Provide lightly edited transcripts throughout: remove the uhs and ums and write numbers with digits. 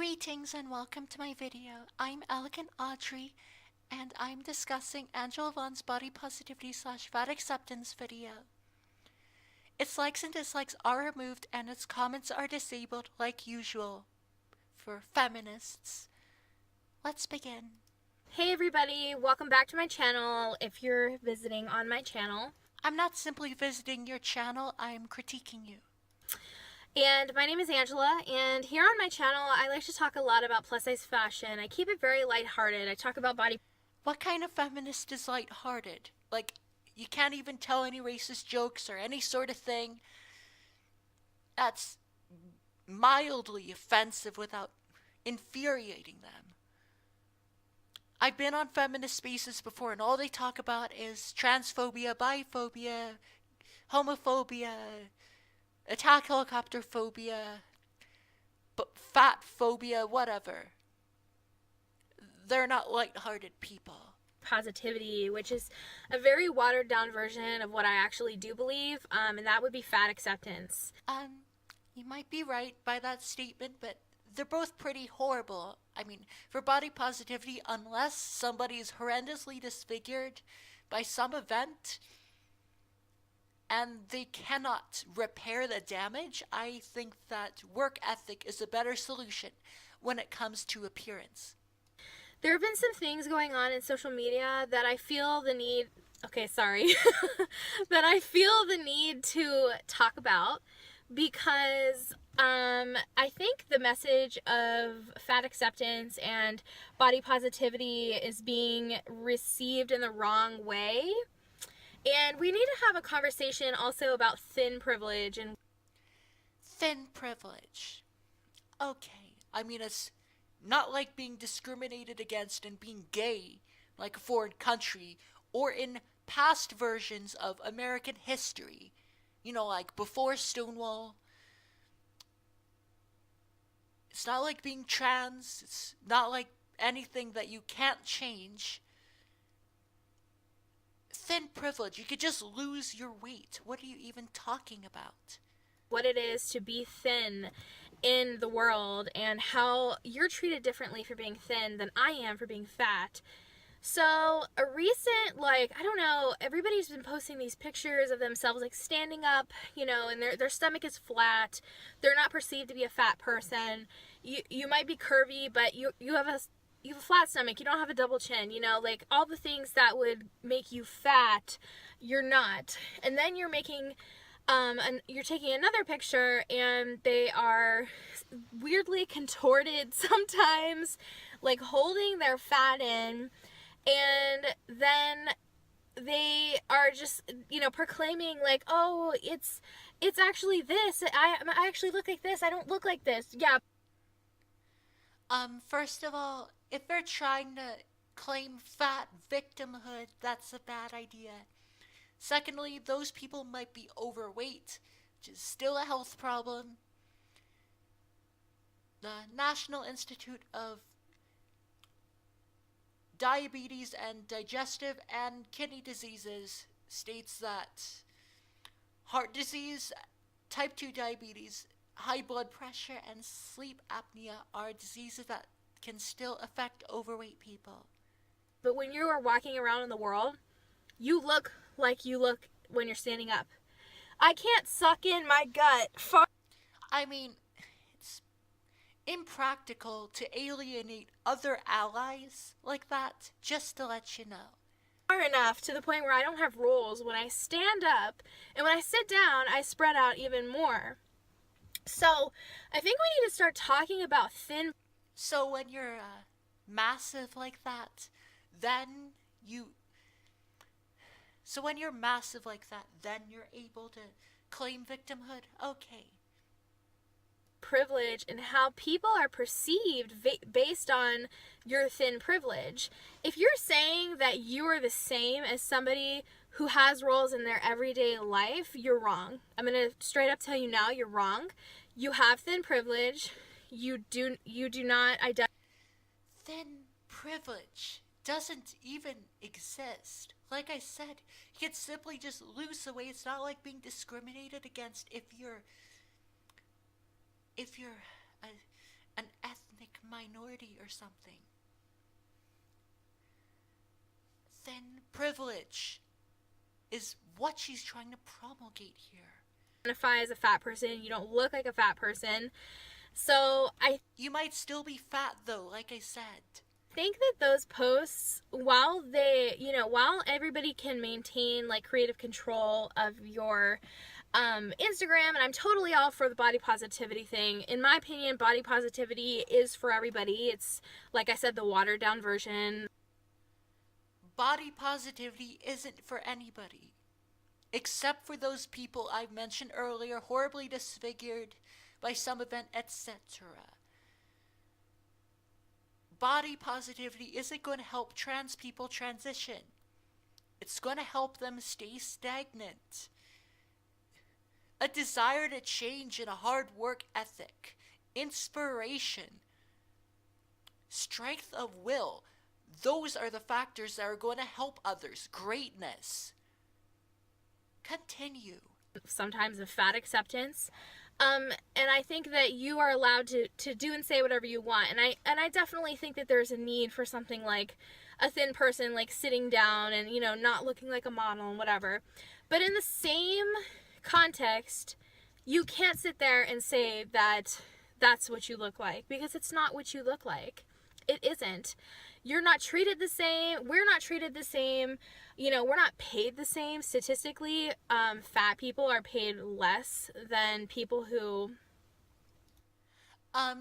Greetings and welcome to my video. I'm Elegant Audrey and I'm discussing Angela Vaughn's body positivity slash fat acceptance video. Its likes and dislikes are removed and its comments are disabled like usual for feminists. Let's begin. Hey everybody, welcome back to my channel if you're visiting on my channel. I'm not simply visiting your channel, I'm critiquing you. And my name is Angela, and here on my channel I like to talk a lot about plus size fashion. I keep it very lighthearted. I talk about body. What kind of feminist is lighthearted? Like, you can't even tell any racist jokes or any sort of thing that's mildly offensive without infuriating them. I've been on feminist spaces before and all they talk about is transphobia, biphobia, homophobia, attack helicopter phobia, fat phobia, whatever. They're not lighthearted people. Positivity, which is a very watered down version of what I actually do believe, and that would be fat acceptance. You might be right by that statement, but they're both pretty horrible. I mean, for body positivity, unless somebody is horrendously disfigured by some event and they cannot repair the damage, I think that work ethic is a better solution when it comes to appearance. There have been some things going on in social media that I feel the need, that I feel the need to talk about because I think the message of fat acceptance and body positivity is being received in the wrong way. And we need to have a conversation also about thin privilege and thin privilege. Okay, I mean, it's not like being discriminated against and being gay like a foreign country or in past versions of American history. You know, like before Stonewall. It's not like being trans. It's not like anything that you can't change. Thin privilege. You could just lose your weight. What are you even talking about? What it is to be thin in the world and how you're treated differently for being thin than I am for being fat. So a recent, I don't know, everybody's been posting these pictures of themselves standing up, and their stomach is flat. They're not perceived to be a fat person. You might be curvy, but you have a flat stomach. You don't have a double chin, all the things that would make you fat, you're not. And then you're making you're taking another picture and they are weirdly contorted sometimes, holding their fat in, and then they are just, proclaiming oh, it's actually this. I actually look like this. I don't look like this. Yeah. First of all, if they're trying to claim fat victimhood, that's a bad idea. Secondly, those people might be overweight, which is still a health problem. The National Institute of Diabetes and Digestive and Kidney Diseases states that heart disease, type 2 diabetes, high blood pressure, and sleep apnea are diseases that can still affect overweight people. But when you are walking around in the world, you look like you look when you're standing up. I can't suck in my gut. I mean, it's impractical to alienate other allies like that, just to let you know. Far enough to the point where I don't have rolls when I stand up, and when I sit down, I spread out even more. So, I think we need to start talking about thin. So when you're massive like that, then you're able to claim victimhood? Okay. Privilege and how people are perceived based on your thin privilege. If you're saying that you are the same as somebody who has roles in their everyday life, you're wrong. I'm going to straight up tell you now, you're wrong. You have thin privilege. You do not identify. Thin privilege doesn't even exist. Like I said, you can simply just lose the weight. It's not like being discriminated against if you're an ethnic minority or something. Thin privilege is what she's trying to promulgate here. Identify as a fat person, you don't look like a fat person. So You might still be fat though, like I said. think that those posts, while they, while everybody can maintain like creative control of your Instagram, and I'm totally all for the body positivity thing. In my opinion, body positivity is for everybody. It's, like I said, the watered down version. Body positivity isn't for anybody. Except for those people I mentioned earlier, horribly disfigured by some event, etc. Body positivity isn't going to help trans people transition. It's going to help them stay stagnant. A desire to change and a hard work ethic, inspiration, strength of will, those are the factors that are going to help others. Greatness. Continue. Sometimes of fat acceptance. And I think that you are allowed to do and say whatever you want. And I definitely think that there's a need for something like a thin person, like sitting down and, not looking like a model and whatever. But in the same context, you can't sit there and say that that's what you look like, because it's not what you look like. It isn't. You're not treated the same. We're not treated the same. We're not paid the same. Statistically, fat people are paid less than people who... I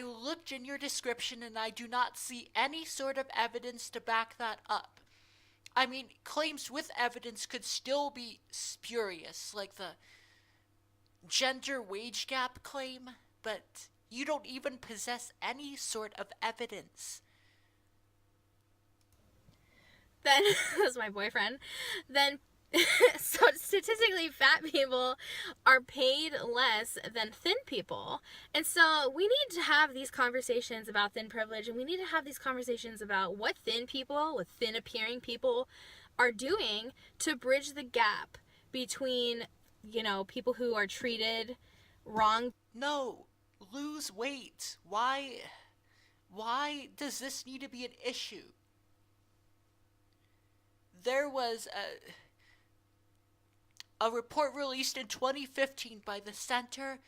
looked in your description and I do not see any sort of evidence to back that up. I mean, claims with evidence could still be spurious, like the gender wage gap claim, but you don't even possess any sort of evidence. Then, that's my boyfriend, then, so statistically, fat people are paid less than thin people. And so we need to have these conversations about thin privilege, and we need to have these conversations about what thin people, what thin appearing people are doing to bridge the gap between, people who are treated wrong. No, lose weight. Why does this need to be an issue? There was a report released in 2015 by the Center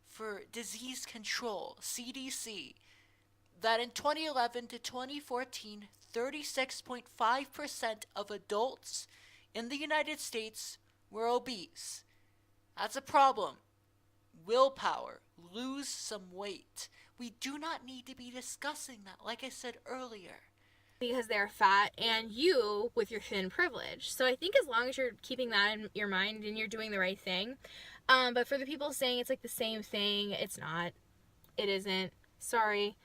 for Disease Control, CDC, that in 2011 to 2014, 36.5% of adults in the United States were obese. That's a problem. Willpower. Lose some weight. We do not need to be discussing that, like I said earlier. Because they're fat, and you with your thin privilege. So I think as long as you're keeping that in your mind and you're doing the right thing. But for the people saying it's like the same thing, it's not. It isn't. Sorry.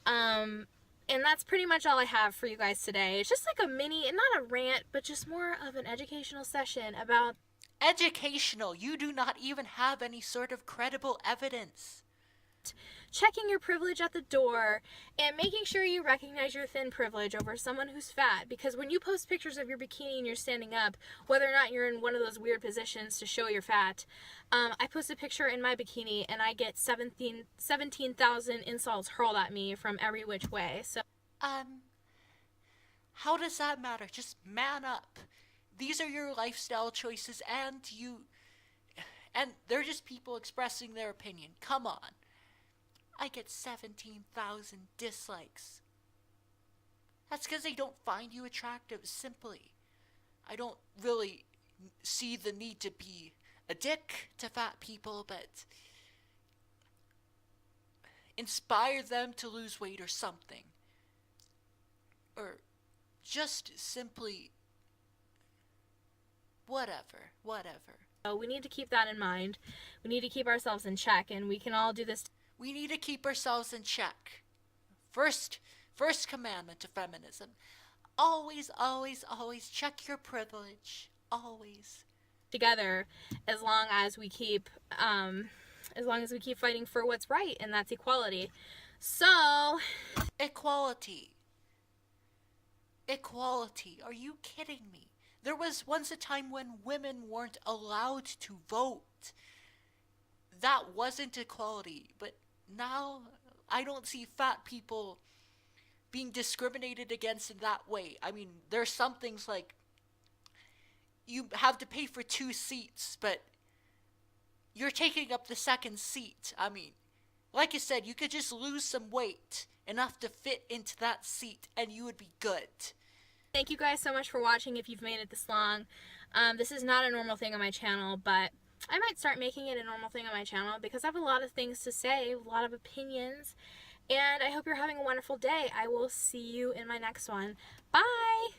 And that's pretty much all I have for you guys today. It's just like a mini, not a rant, but just more of an educational session about... Educational. You do not even have any sort of credible evidence. Checking your privilege at the door and making sure you recognize your thin privilege over someone who's fat, because when you post pictures of your bikini and you're standing up, whether or not you're in one of those weird positions to show you're fat, I post a picture in my bikini and I get 17,000 insults hurled at me from every which way. So how does that matter? Just man up. These are your lifestyle choices, and they're just people expressing their opinion. Come on. I get 17,000 dislikes. That's because they don't find you attractive, simply. I don't really see the need to be a dick to fat people, but inspire them to lose weight or something. Or just simply whatever. we need to keep that in mind. We need to keep ourselves in check, and we can all do this. We need to keep ourselves in check. First commandment of feminism. Always, always, always check your privilege. Always. Together, as long as we keep fighting for what's right, and that's equality. So, equality. Are you kidding me? There was once a time when women weren't allowed to vote. That wasn't equality, but now I don't see fat people being discriminated against in that way. I mean, there's some things like you have to pay for 2 seats, but you're taking up the second seat. I mean, like I said, you could just lose some weight enough to fit into that seat and you would be good. Thank you guys so much for watching if you've made it this long. This is not a normal thing on my channel, but I might start making it a normal thing on my channel because I have a lot of things to say, a lot of opinions, and I hope you're having a wonderful day. I will see you in my next one. Bye!